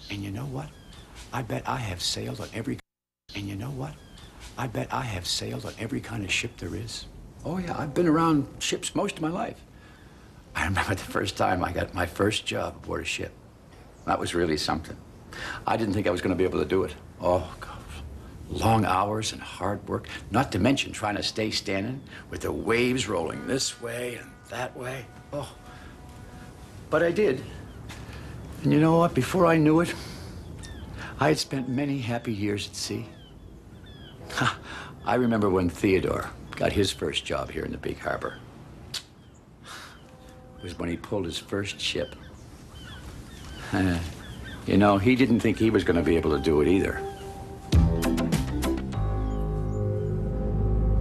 And you know what? I bet I have sailed on every... And you know what? I bet I have sailed on every kind of ship there is. Oh, yeah, I've been around ships most of my life. I remember the first time I got my first job aboard a ship. That was really something. I didn't think I was going to be able to do it. Oh, God. Long hours and hard work, not to mention trying to stay standing with the waves rolling this way and that way. Oh, but I did. And you know what? Before I knew it, I had spent many happy years at sea. I remember when Theodore got his first job here in the big harbor. It was when he pulled his first ship. You know, he didn't think he was going to be able to do it either.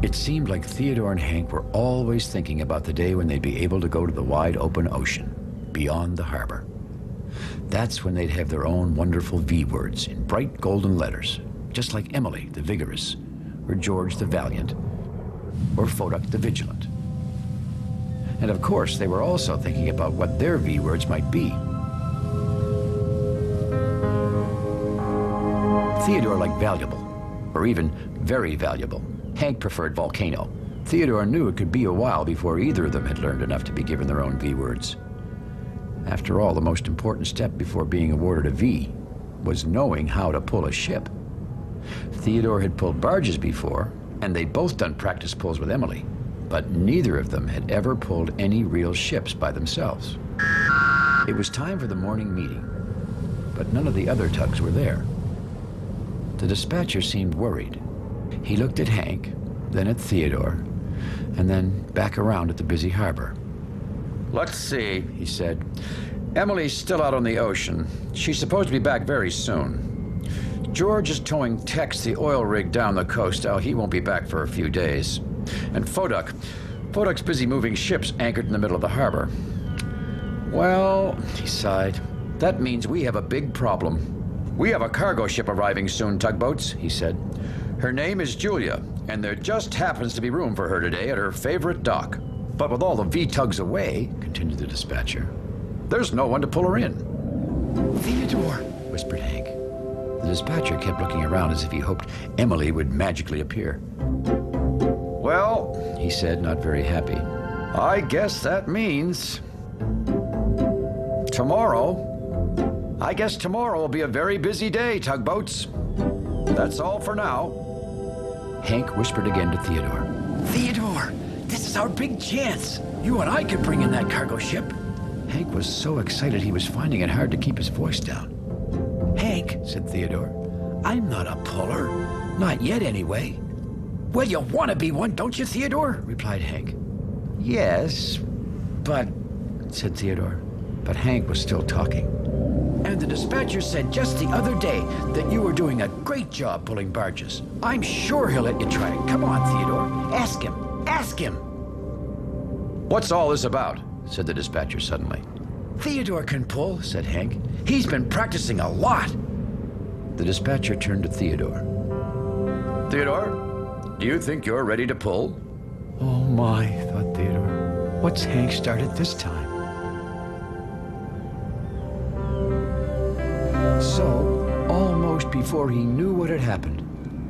It seemed like Theodore and Hank were always thinking about the day when they'd be able to go to the wide open ocean, beyond the harbor. That's when they'd have their own wonderful V words in bright golden letters, just like Emily the Vigorous, or George the Valiant, or Theodore the Vigilant. And of course, they were also thinking about what their V words might be. Theodore liked valuable, or even very valuable. Hank preferred volcano. Theodore knew it could be a while before either of them had learned enough to be given their own V words. After all, the most important step before being awarded a V was knowing how to pull a ship. Theodore had pulled barges before, and they'd both done practice pulls with Emily, but neither of them had ever pulled any real ships by themselves. It was time for the morning meeting, but none of the other tugs were there. The dispatcher seemed worried. He looked at Hank, then at Theodore, and then back around at the busy harbor. "Let's see," he said. "Emily's still out on the ocean. She's supposed to be back very soon. George is towing Tex, the oil rig, down the coast. Oh, he won't be back for a few days. And Fodok's busy moving ships anchored in the middle of the harbor. Well," he sighed, "that means we have a big problem. We have a cargo ship arriving soon, tugboats," he said. "Her name is Julia, and there just happens to be room for her today at her favorite dock. But with all the V-tugs away," continued the dispatcher, "there's no one to pull her in." "Theodore," whispered Hank. The dispatcher kept looking around as if he hoped Emily would magically appear. "Well," he said, not very happy, "I guess that means tomorrow. I guess tomorrow will be a very busy day, tugboats. That's all for now." Hank whispered again to Theodore. "Theodore, this is our big chance. You and I could bring in that cargo ship." Hank was so excited he was finding it hard to keep his voice down. "Hank," said Theodore, "I'm not a puller. Not yet, anyway." "Well, you want to be one, don't you, Theodore?" replied Hank. "Yes, but," said Theodore. But Hank was still talking. "And the dispatcher said just the other day that you were doing a great job pulling barges. I'm sure he'll let you try it. Come on, Theodore. Ask him. Ask him." "What's all this about?" said the dispatcher suddenly. "Theodore can pull," said Hank. "He's been practicing a lot." The dispatcher turned to Theodore. "Theodore, do you think you're ready to pull?" "Oh, my," thought Theodore. "What's Hank started this time?" So, almost before he knew what had happened,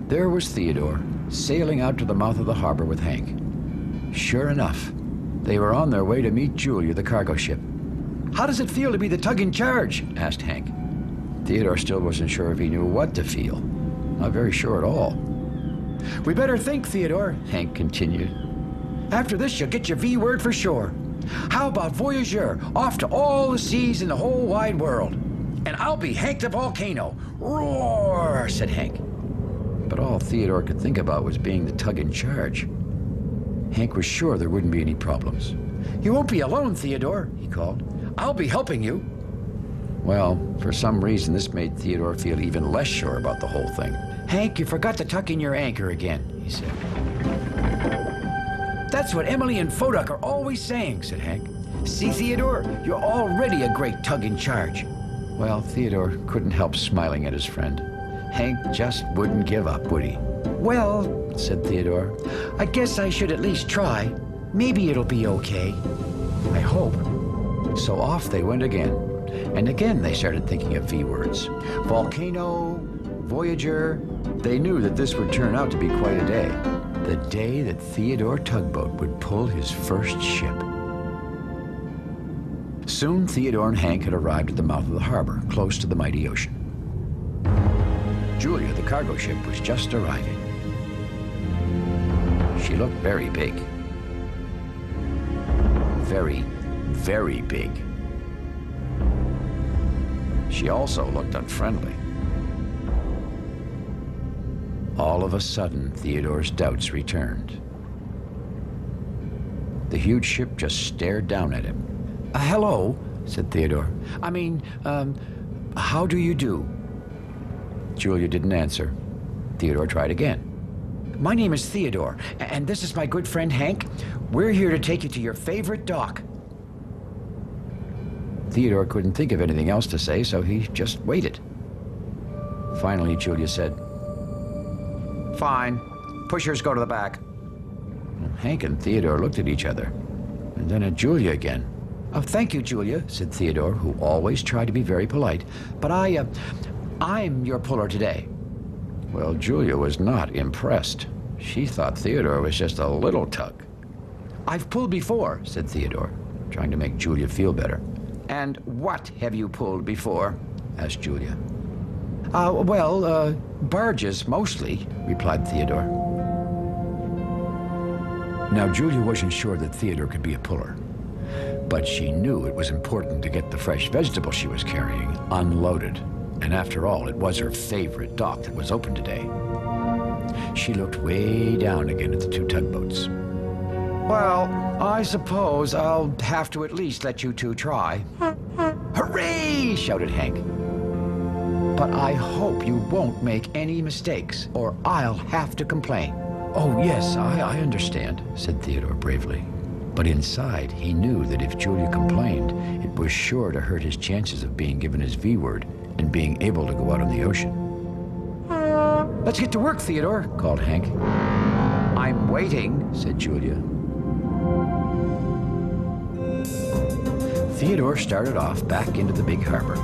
there was Theodore, sailing out to the mouth of the harbor with Hank. Sure enough, they were on their way to meet Julia, the cargo ship. "How does it feel to be the tug in charge?" asked Hank. Theodore still wasn't sure if he knew what to feel. Not very sure at all. "We better think, Theodore," Hank continued. "After this, you'll get your V word for sure. How about voyageur, off to all the seas in the whole wide world? And I'll be Hank the Volcano. Roar," said Hank. But all Theodore could think about was being the tug in charge. Hank was sure there wouldn't be any problems. "You won't be alone, Theodore," he called. "I'll be helping you." Well, for some reason, this made Theodore feel even less sure about the whole thing. "Hank, you forgot to tuck in your anchor again," he said. "That's what Emily and Fodok are always saying," said Hank. "See, Theodore, you're already a great tug in charge." Well, Theodore couldn't help smiling at his friend. Hank just wouldn't give up, would he? "Well," said Theodore, "I guess I should at least try. Maybe it'll be okay. I hope." So off they went again, And again, they started thinking of V words. Volcano, Voyager. They knew that this would turn out to be quite a day. The day that Theodore Tugboat would pull his first ship. Soon, Theodore and Hank had arrived at the mouth of the harbor, close to the mighty ocean. Julia, the cargo ship, was just arriving. She looked very big. Very, very big. She also looked unfriendly. All of a sudden, Theodore's doubts returned. The huge ship just stared down at him. Hello, said Theodore. I mean, how do you do? Julia didn't answer. Theodore tried again. My name is Theodore, and this is my good friend Hank. We're here to take you to your favorite dock. Theodore couldn't think of anything else to say, so he just waited. Finally, Julia said, Fine. Pushers go to the back. Hank and Theodore looked at each other, and then at Julia again. Oh, thank you, Julia, said Theodore, who always tried to be very polite. But I'm your puller today. Well, Julia was not impressed. She thought Theodore was just a little tug. I've pulled before, said Theodore, trying to make Julia feel better. And what have you pulled before? Asked Julia. Barges, mostly, replied Theodore. Now, Julia wasn't sure that Theodore could be a puller, but she knew it was important to get the fresh vegetable she was carrying unloaded. And after all, it was her favorite dock that was open today. She looked way down again at the two tugboats. Well, I suppose I'll have to at least let you two try. Hooray! Shouted Hank. But I hope you won't make any mistakes, or I'll have to complain. Oh, yes, I understand, said Theodore bravely. But inside, he knew that if Julia complained, it was sure to hurt his chances of being given his V word and being able to go out on the ocean. Let's get to work, Theodore, called Hank. I'm waiting, said Julia. Theodore started off back into the big harbor.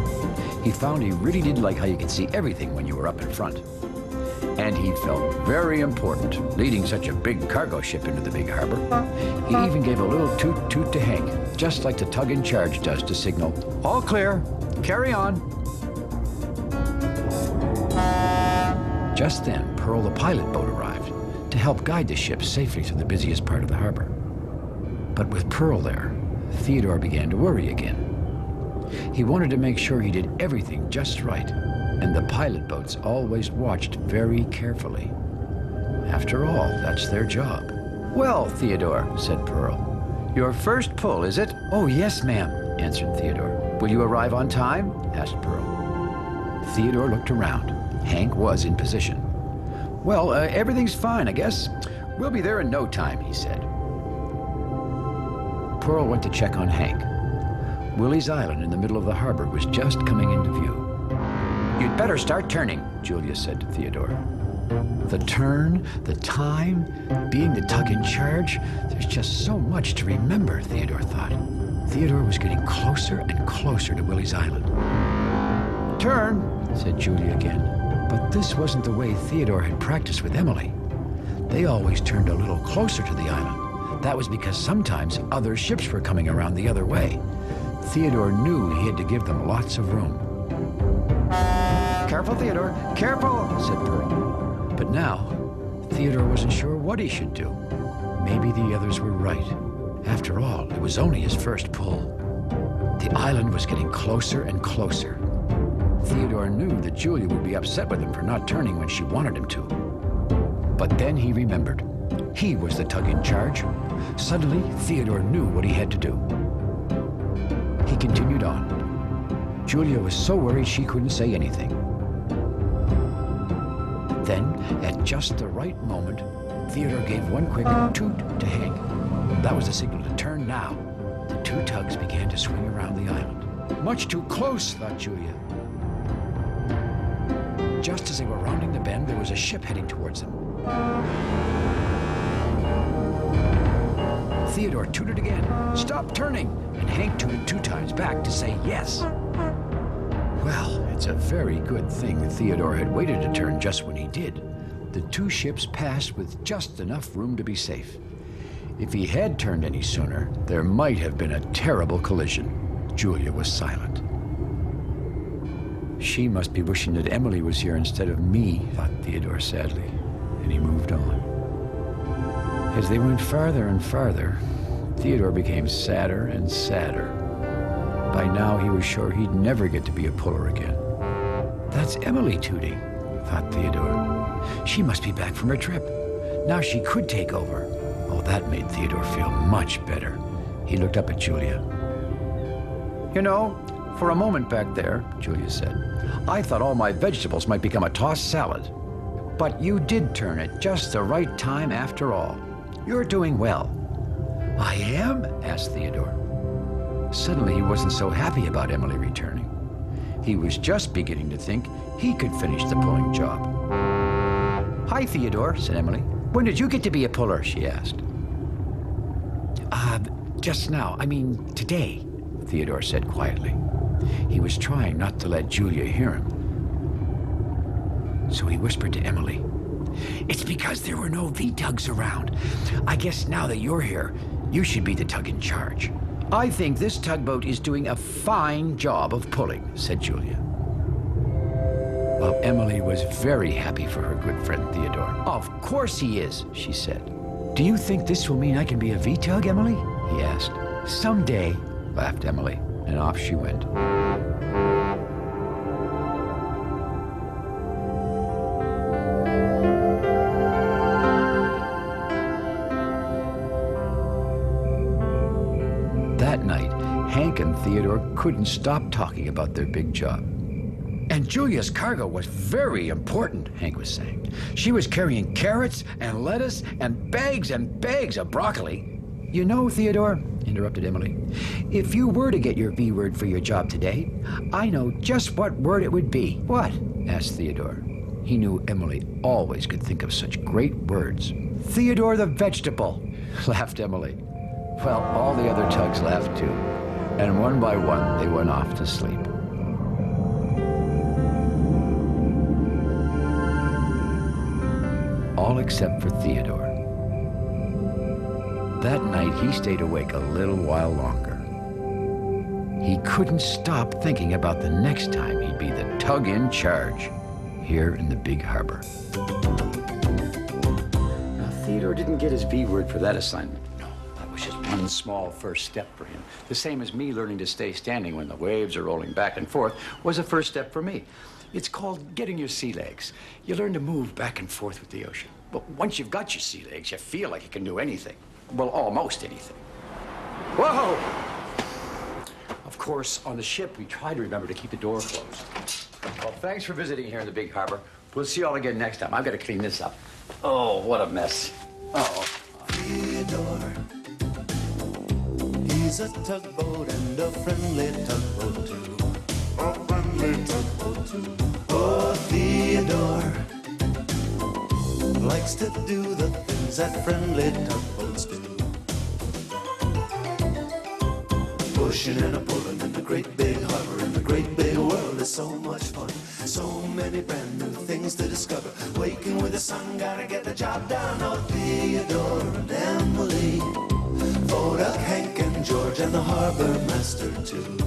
He found he really did like how you could see everything when you were up in front. And he felt very important, leading such a big cargo ship into the big harbor. He even gave a little toot-toot to Hank, just like the tug in charge does to signal, all clear, carry on. Just then, Pearl the pilot boat arrived to help guide the ship safely to the busiest part of the harbor. But with Pearl there, Theodore began to worry again. He wanted to make sure he did everything just right, and the pilot boats always watched very carefully. After all, that's their job. Well, Theodore, said Pearl, your first pull, is it? Oh, yes, ma'am, answered Theodore. Will you arrive on time? Asked Pearl. Theodore looked around. Hank was in position. Well, everything's fine, I guess. We'll be there in no time, he said. Pearl went to check on Hank. Willie's Island in the middle of the harbor was just coming into view. You'd better start turning, Julia said to Theodore. The turn, the time, being the tug in charge, there's just so much to remember, Theodore thought. Theodore was getting closer and closer to Willie's Island. Turn, said Julia again. But this wasn't the way Theodore had practiced with Emily. They always turned a little closer to the island. That was because sometimes other ships were coming around the other way. Theodore knew he had to give them lots of room. Careful, Theodore, careful, said Pearl. But now, Theodore wasn't sure what he should do. Maybe the others were right. After all, it was only his first pull. The island was getting closer and closer. Theodore knew that Julia would be upset with him for not turning when she wanted him to. But then he remembered. He was the tug in charge. Suddenly, Theodore knew what he had to do. He continued on. Julia was so worried she couldn't say anything. Then, at just the right moment, Theodore gave one quick toot to Hank. That was the signal to turn now. The two tugs began to swing around the island. Much too close, thought Julia. Just as they were rounding the bend, there was a ship heading towards them. Theodore tooted again. Stop turning! And Hank tooted 2 times back to say yes. Well, it's a very good thing Theodore had waited to turn just when he did. The two ships passed with just enough room to be safe. If he had turned any sooner, there might have been a terrible collision. Julia was silent. She must be wishing that Emily was here instead of me, thought Theodore sadly, and he moved on. As they went farther and farther, Theodore became sadder and sadder. By now, he was sure he'd never get to be a puller again. That's Emily tooting, thought Theodore. She must be back from her trip. Now she could take over. Oh, that made Theodore feel much better. He looked up at Julia. You know, for a moment back there, Julia said, I thought all my vegetables might become a tossed salad. But you did turn at just the right time after all. You're doing well. I am? Asked Theodore. Suddenly, he wasn't so happy about Emily returning. He was just beginning to think he could finish the pulling job. Hi, Theodore, said Emily. When did you get to be a puller? She asked. Just now. I mean, today, Theodore said quietly. He was trying not to let Julia hear him. So he whispered to Emily, It's because there were no V-tugs around. I guess now that you're here, you should be the tug in charge. I think this tugboat is doing a fine job of pulling, said Julia. Well, Emily was very happy for her good friend Theodore. Of course he is, she said. Do you think this will mean I can be a V-tug, Emily? He asked. Someday, laughed Emily, and off she went. That night, Hank and Theodore couldn't stop talking about their big job. And Julia's cargo was very important, Hank was saying. She was carrying carrots and lettuce and bags of broccoli. You know, Theodore, interrupted Emily, if you were to get your V word for your job today, I know just what word it would be. What? Asked Theodore. He knew Emily always could think of such great words. Theodore the Vegetable, laughed Emily. Well, all the other tugs laughed too, and one by one they went off to sleep. All except for Theodore. That night he stayed awake a little while longer. He couldn't stop thinking about the next time he'd be the tug in charge here in the big harbor. Now, Theodore didn't get his V word for that assignment. No, that was just one small first step for him. The same as me learning to stay standing when the waves are rolling back and forth was a first step for me. It's called getting your sea legs. You learn to move back and forth with the ocean. But once you've got your sea legs, you feel like you can do anything. Well, almost anything. Whoa! Of course, on the ship, we try to remember to keep the door closed. Well, thanks for visiting here in the big harbor. We'll see you all again next time. I've got to clean this up. Oh, what a mess. Oh. Theodore, he's a tugboat and a friendly tugboat too. A friendly tugboat too. Oh, Theodore likes to do the things that friendly tugboats do. Pushing and a pulling in the great big harbor, in the great big world is so much fun. So many brand new things to discover. Waking with the sun, gotta get the job done. Oh, Theodore and Emily, Theodore, Hank and George, and the harbor master too.